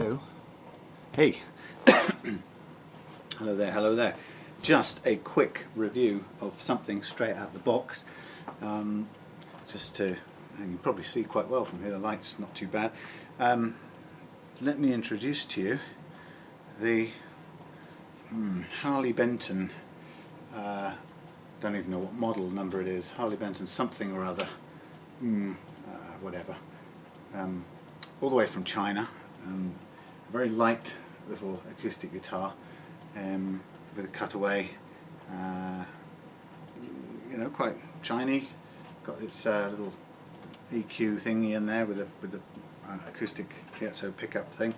Hello. Hey. Hello there, hello there. Just a quick review of something straight out of the box. Just to, and you can probably see quite well from here, the light's not too bad. Let me introduce to you the Harley Benton, don't even know what model number it is, Harley Benton something or other, whatever. All the way from China. Very light little acoustic guitar with a cutaway, you know, quite shiny. Got its little EQ thingy in there with the acoustic piezo pickup thing.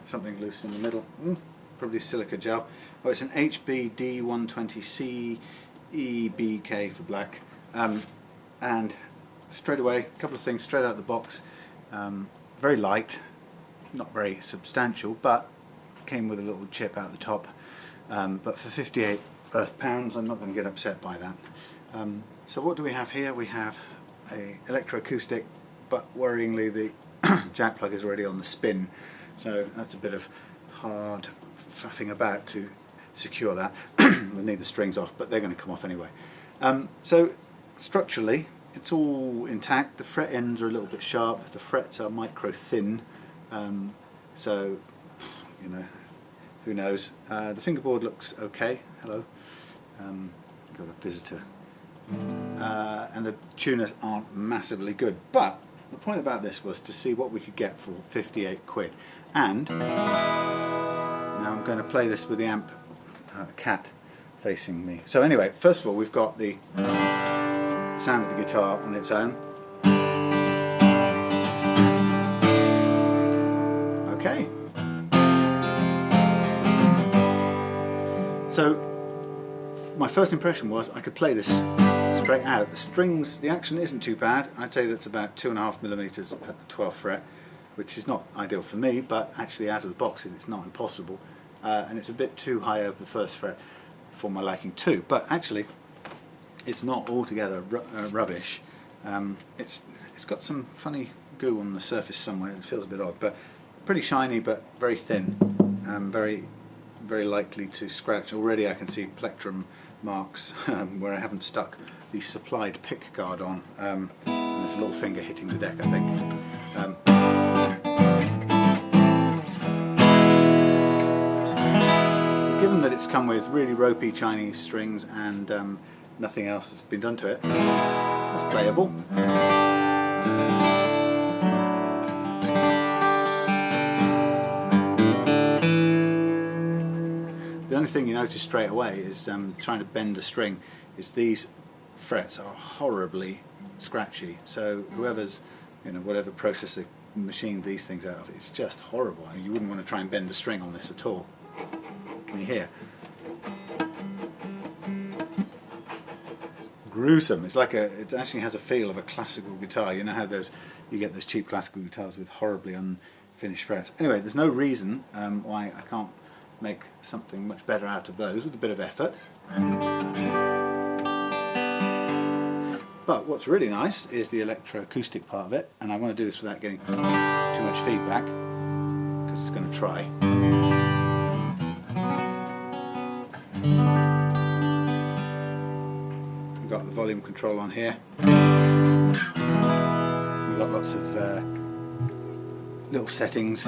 Something loose in the middle. Probably silica gel. Oh, it's an HBD-120 CEBK for black. And straight away, a couple of things straight out of the box. Very light, not very substantial, but came with a little chip out the top. But for 58 earth pounds, I'm not going to get upset by that. So what do we have here? We have a electroacoustic, but worryingly the jack plug is already on the spin, so that's a bit of hard faffing about to secure that. We'll need the strings off, but they're going to come off anyway. So structurally it's all intact. The fret ends are a little bit sharp, the frets are micro thin, so you know, who knows. The fingerboard looks okay. Hello. Got a visitor. And the tuners aren't massively good, but the point about this was to see what we could get for 58 quid. And now I'm going to play this with the amp cat facing me. So anyway, first of all, we've got the sound of the guitar on its own. Okay. So my first impression was I could play this straight out. The strings, the action isn't too bad. I'd say that's about 2.5mm at the 12th fret, which is not ideal for me, but actually out of the box it's not impossible. And it's a bit too high over the first fret for my liking too. But actually, it's not altogether rubbish. It's got some funny goo on the surface somewhere. It feels a bit odd, but pretty shiny, but very thin. Very likely to scratch. Already I can see plectrum marks where I haven't stuck the supplied pick guard on. And there's a little finger hitting the deck, I think. Given that it's come with really ropey Chinese strings and nothing else has been done to it, it's playable. The only thing you notice straight away is trying to bend the string is these frets are horribly scratchy. So whoever's, you know, whatever process they've machined these things out of, it's just horrible. I mean, you wouldn't want to try and bend the string on this at all. Can you hear? Gruesome. It's like it actually has a feel of a classical guitar. You know how you get those cheap classical guitars with horribly unfinished frets. Anyway, there's no reason why I can't make something much better out of those with a bit of effort. But what's really nice is the electroacoustic part of it, and I want to do this without getting too much feedback because it's going to try. We've got the volume control on here. We've got lots of little settings.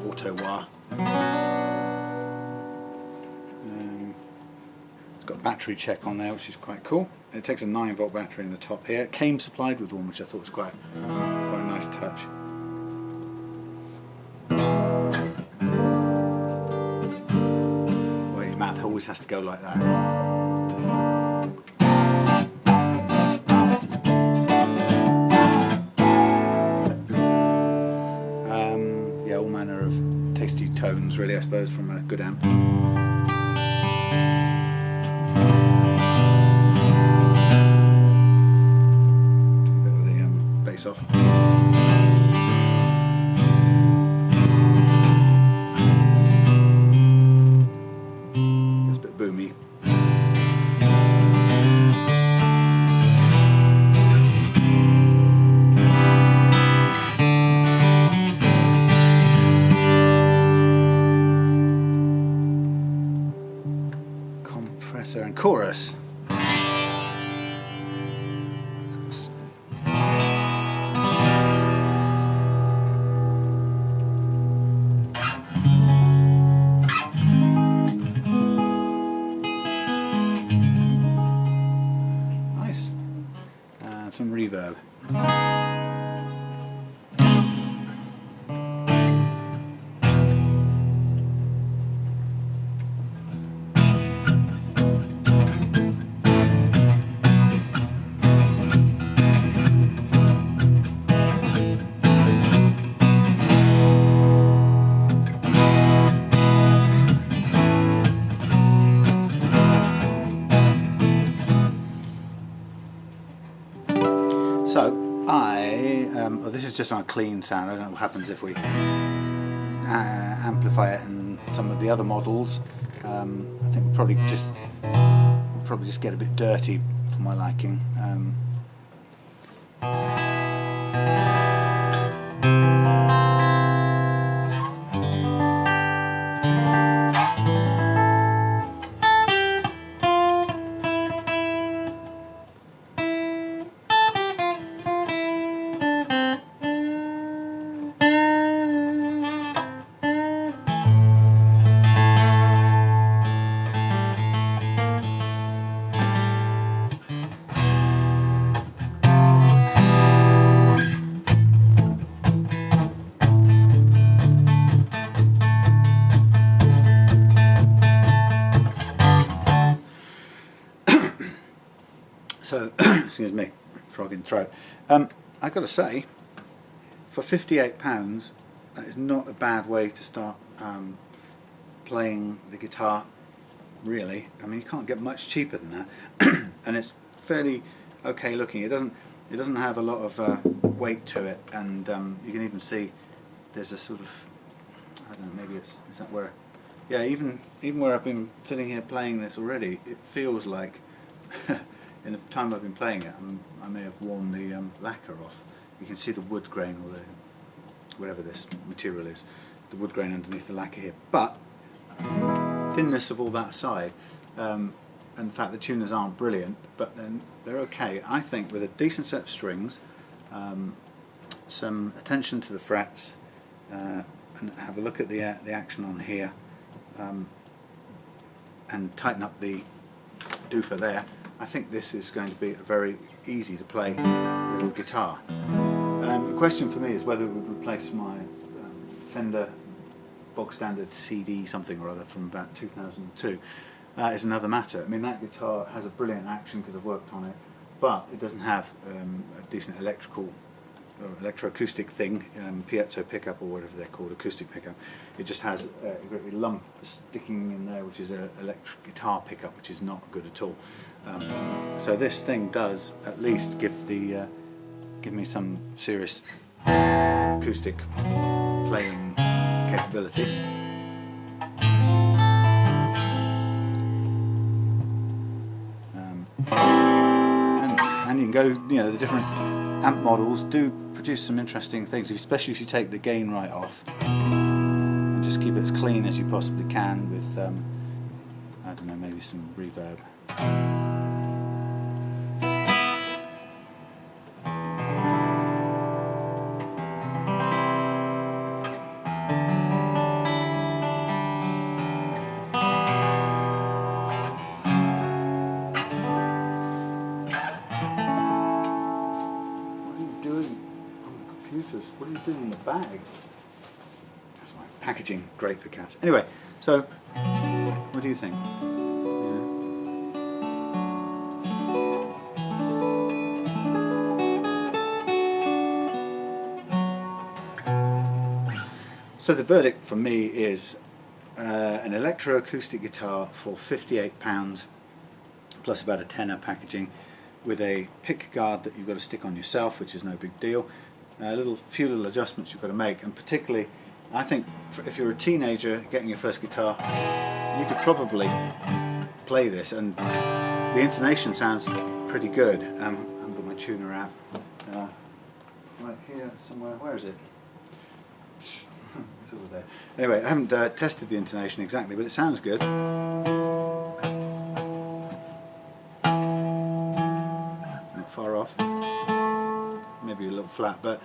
Auto wah. It's got a battery check on there, which is quite cool. It takes a 9-volt battery in the top here. It came supplied with one, which I thought was quite a nice touch. Well, your mouth always has to go like that. All manner of tasty tones, really, I suppose, from a good amp. A bit of the bass off. It's a bit boomy. just on a clean sound. I don't know what happens if we amplify it in some of the other models. I think we'll probably just get a bit dirty for my liking. So, excuse me, frog in the throat. I've got to say, for £58, that is not a bad way to start playing the guitar, really. I mean, you can't get much cheaper than that, and it's fairly okay looking. It doesn't have a lot of weight to it, and you can even see there's a sort of, I don't know, maybe is that where, yeah, even where I've been sitting here playing this already, it feels like in the time I've been playing it, I may have worn the lacquer off. You can see the wood grain, or the whatever this material is, the wood grain underneath the lacquer here. But thinness of all that aside, and the fact that tuners aren't brilliant, but then they're okay. I think with a decent set of strings, some attention to the frets, and have a look at the action on here, and tighten up the doofer there. I think this is going to be a very easy to play little guitar. The question for me is whether it would replace my Fender bog standard CD something or other from about 2002 is another matter. I mean, that guitar has a brilliant action because I've worked on it, but it doesn't have a decent electroacoustic thing, piezo pickup or whatever they're called, acoustic pickup. It just has a great lump sticking in there, which is an electric guitar pickup, which is not good at all. So this thing does at least give me some serious acoustic playing capability. And you can go, you know, the different amp models do produce some interesting things, especially if you take the gain right off and just keep it as clean as you possibly can with, I don't know, maybe some reverb. What are you doing in the bag? That's why packaging, great for cats. Anyway, so what do you think? Yeah. So the verdict from me is an electroacoustic guitar for £58 plus about a tenner packaging, with a pick guard that you've got to stick on yourself, which is no big deal. Few little adjustments you've got to make, and particularly I think if you're a teenager getting your first guitar, you could probably play this, and the intonation sounds pretty good. I haven't got my tuner out. Right here somewhere. Where is it? It's over there. Anyway, I haven't tested the intonation exactly, but it sounds good. Not far off. Maybe a little flat, but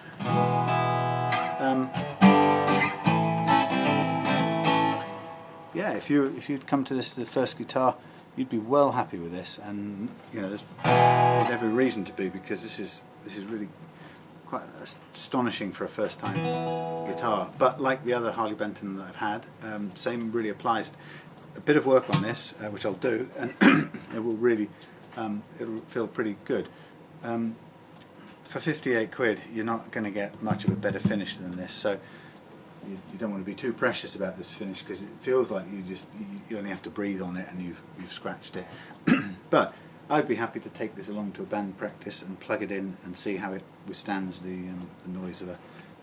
yeah, if you'd come to this as the first guitar, you'd be well happy with this, and you know, there's every reason to be, because this is really quite astonishing for a first-time guitar. But like the other Harley Benton that I've had, same really applies. A bit of work on this, which I'll do, and it will really it'll feel pretty good. For 58 quid, you're not going to get much of a better finish than this, so you don't want to be too precious about this finish, because it feels like you only have to breathe on it and you've scratched it. But I'd be happy to take this along to a band practice and plug it in and see how it withstands the noise of a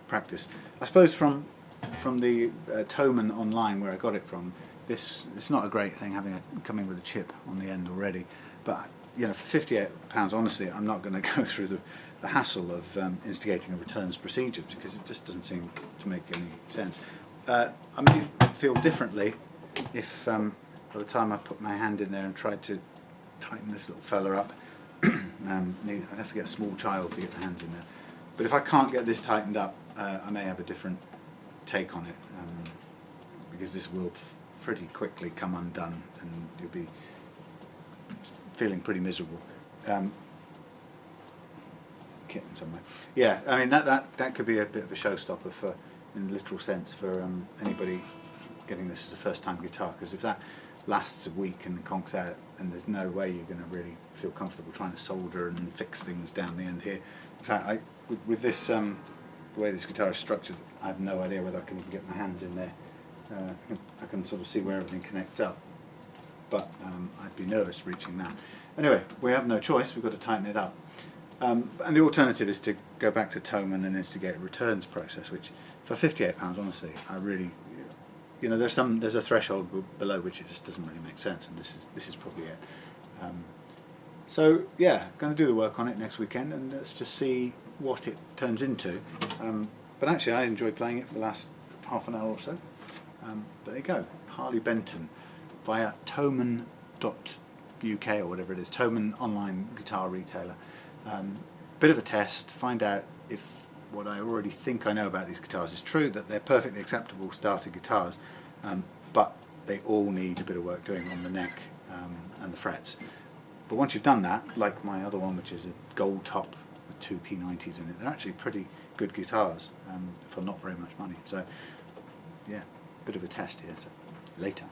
practice. I suppose from the Thomann online where I got it from, it's not a great thing having it coming with a chip on the end already, but you know, for £58, honestly, I'm not going to go through the hassle of instigating a returns procedure, because it just doesn't seem to make any sense. I may feel differently if by the time I put my hand in there and tried to tighten this little fella up, I'd have to get a small child to get the hands in there. But if I can't get this tightened up, I may have a different take on it, because this will pretty quickly come undone and you'll be feeling pretty miserable. Kitten somewhere. Yeah, I mean that could be a bit of a showstopper for, in a literal sense, for anybody getting this as a first-time guitar, because if that lasts a week and the conk's out, and there's no way you're going to really feel comfortable trying to solder and fix things down the end here. In fact, with this, the way this guitar is structured, I have no idea whether I can even get my hands in there. I can sort of see where everything connects up, but I'd be nervous reaching that. Anyway, we have no choice, we've got to tighten it up. And the alternative is to go back to Thomann and instigate a returns process, which for £58, honestly, I really, you know, there's a threshold below which it just doesn't really make sense, and this is probably it. So yeah, going to do the work on it next weekend, and let's just see what it turns into. But actually, I enjoyed playing it for the last half an hour or so. There you go, Harley Benton via Thomann.uk or whatever it is, Thomann online guitar retailer. Bit of a test, find out if what I already think I know about these guitars is true, that they're perfectly acceptable starter guitars, but they all need a bit of work doing on the neck and the frets. But once you've done that, like my other one, which is a gold top with 2 P90s in it, they're actually pretty good guitars for not very much money. So yeah, bit of a test here. So later.